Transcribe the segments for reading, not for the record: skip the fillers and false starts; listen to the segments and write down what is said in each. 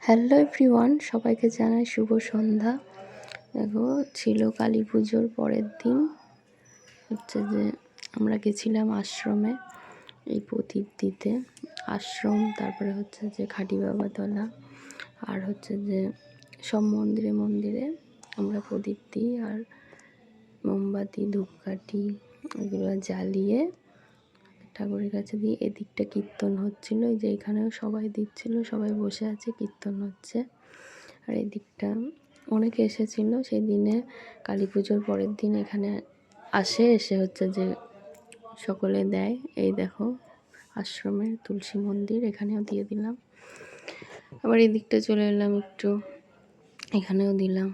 Hello everyone, সবাইকে জানাই শুভ সন্ধ্যা। দেখো, ছিল কালী পুজোর পরের দিন। হচ্ছে যে আমরা গেছিলাম আশ্রমে এই প্রদীপ দিতে। আশ্রম, তারপরে হচ্ছে যে খাঁটি বাবাতলা, আর হচ্ছে যে সব মন্দিরে মন্দিরে আমরা প্রদীপ দিই আর মোমবাতি ধূপকাঠি এগুলো জ্বালিয়ে ঠাকুরের কাছে দিয়ে। এদিকটা কীর্তন হচ্ছিল, এই যে এখানেও সবাই দিচ্ছিল, সবাই বসে আছে, কীর্তন হচ্ছে। আর এদিকটা অনেকে এসেছিল সেই দিনে, কালী পুজোর পরের দিন এখানে এসে হচ্ছে যে সকলে দেয়। এই দেখো আশ্রমের তুলসী মন্দির, এখানেও দিয়ে দিলাম। আবার এই দিকটা চলে এলাম একটু, এখানেও দিলাম।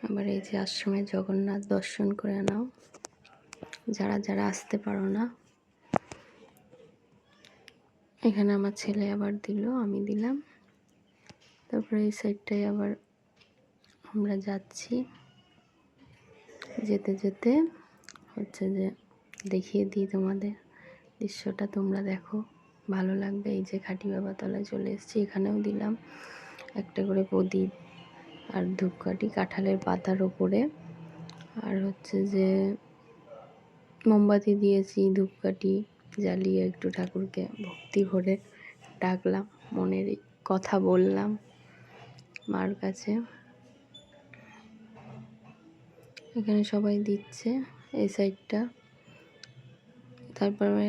আবার এই যে আশ্রমে জগন্নাথ দর্শন করে নাও যারা যারা আসতে পারো না। এখানে আমার ছেলে আবার দিল, আমি দিলাম। তারপরে এই সাইডটায় আবার আমরা যাচ্ছি, যেতে যেতে হচ্ছে যে দেখিয়ে দিই তোমাদের দৃশ্যটা, তোমরা দেখো, ভালো লাগবে। এই যে খাঁটি বাবাতলায় চলে এসেছি, এখানেও দিলাম একটা করে প্রদীপ আর ধূপকাঠি কাঁঠালের পাতার ওপরে। আর হচ্ছে যে মোমবাতি দিয়েছি, ধূপকাঠি জ্বালিয়ে একটু ঠাকুরকে ভক্তি ভরে ডাকলাম, মনের কথা বললাম মার কাছে। এখানে সবাই দিচ্ছে এই সাইডটা। তারপরে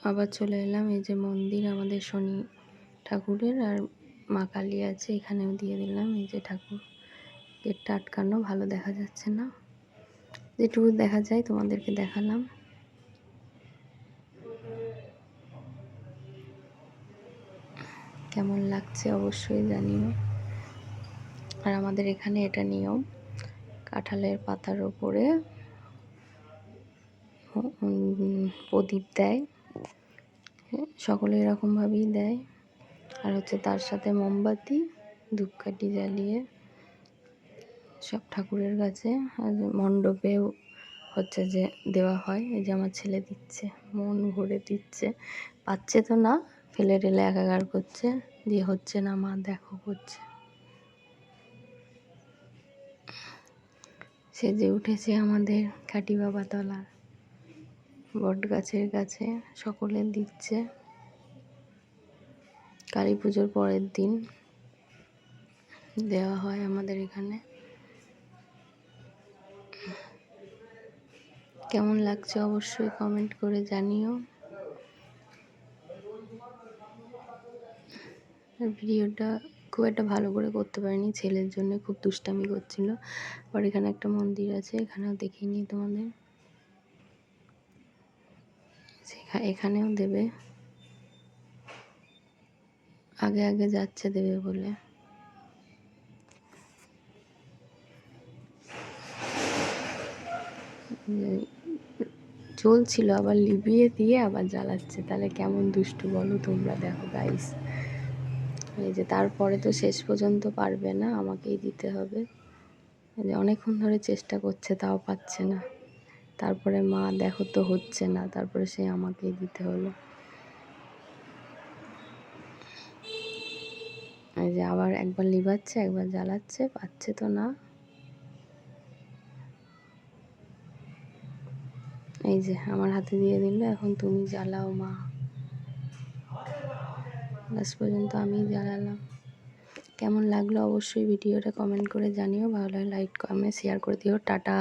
আবার চলে এলাম এই যে মন্দির আমাদের শনি ঠাকুরের, আর মা কালী আছে, এখানেও দিয়ে দিলাম। এই যে ঠাকুর, গেটটা আটকানো, ভালো দেখা যাচ্ছে না, যেটুকু দেখা যায় তোমাদেরকে দেখালাম। কেমন লাগছে অবশ্যই জানিও। আর আমাদের এখানে এটা নিয়ম, কাঁঠালের পাতার ওপরে প্রদীপ দেয়, সকলে এরকমভাবেই দেয়। আর হচ্ছে তার সাথে মোমবাতি ধূপকাঠি জ্বালিয়ে সব ঠাকুরের কাছে আর মণ্ডপেও হচ্ছে যে দেওয়া হয়। এই যে আমার ছেলে দিচ্ছে, মন ভরে দিচ্ছে, পাচ্ছে তো না, ফেলে টেলে একাকার করছে, দিয়ে হচ্ছে না মা দেখো করছে। সেজে উঠেছে আমাদের খাঁটি বাবাতলার বট গাছের কাছে, সকলে দিচ্ছে। কালী পুজোর পরের দিন দেওয়া হয় আমাদের এখানে। কেমন লাগছে অবশ্যই কমেন্ট করে জানিও। ভিডিওটা খুব একটা ভালো করে করতে পারিনি, ছেলের জন্য খুব দুষ্টামি করছিল। আর এখানে একটা মন্দির আছে, এখানেও দেখিয়ে নিই তোমাদের, এখানেও দেবে, আগে আগে যাচ্ছে দেবে বলে। চলছিল, আবার লিবিয়ে দিয়ে আবার জ্বালাচ্ছে, তাহলে কেমন দুষ্টু বলো তোমরা, দেখো গাইস। এই যে তারপরে তো শেষ পর্যন্ত পারবে না, আমাকেই দিতে হবে। অনেকক্ষণ ধরে চেষ্টা করছে, তাও পাচ্ছে না। তারপরে মা দেখো তো হচ্ছে না, তারপরে সে আমাকেই দিতে হলো। এই যে আবার একবার লিবাচ্ছে, একবার জ্বালাচ্ছে, পাচ্ছে তো না। এই যে আমার হাতে দিয়ে দিল, এখন তুমি জ্বালাও মা। লাস্ট পর্যন্ত আমি জ্বালালাম। কেমন লাগলো অবশ্যই ভিডিওটা কমেন্ট করে জানিও, ভালো লাগে লাইক কমেন্ট শেয়ার করে দিও। টাটা।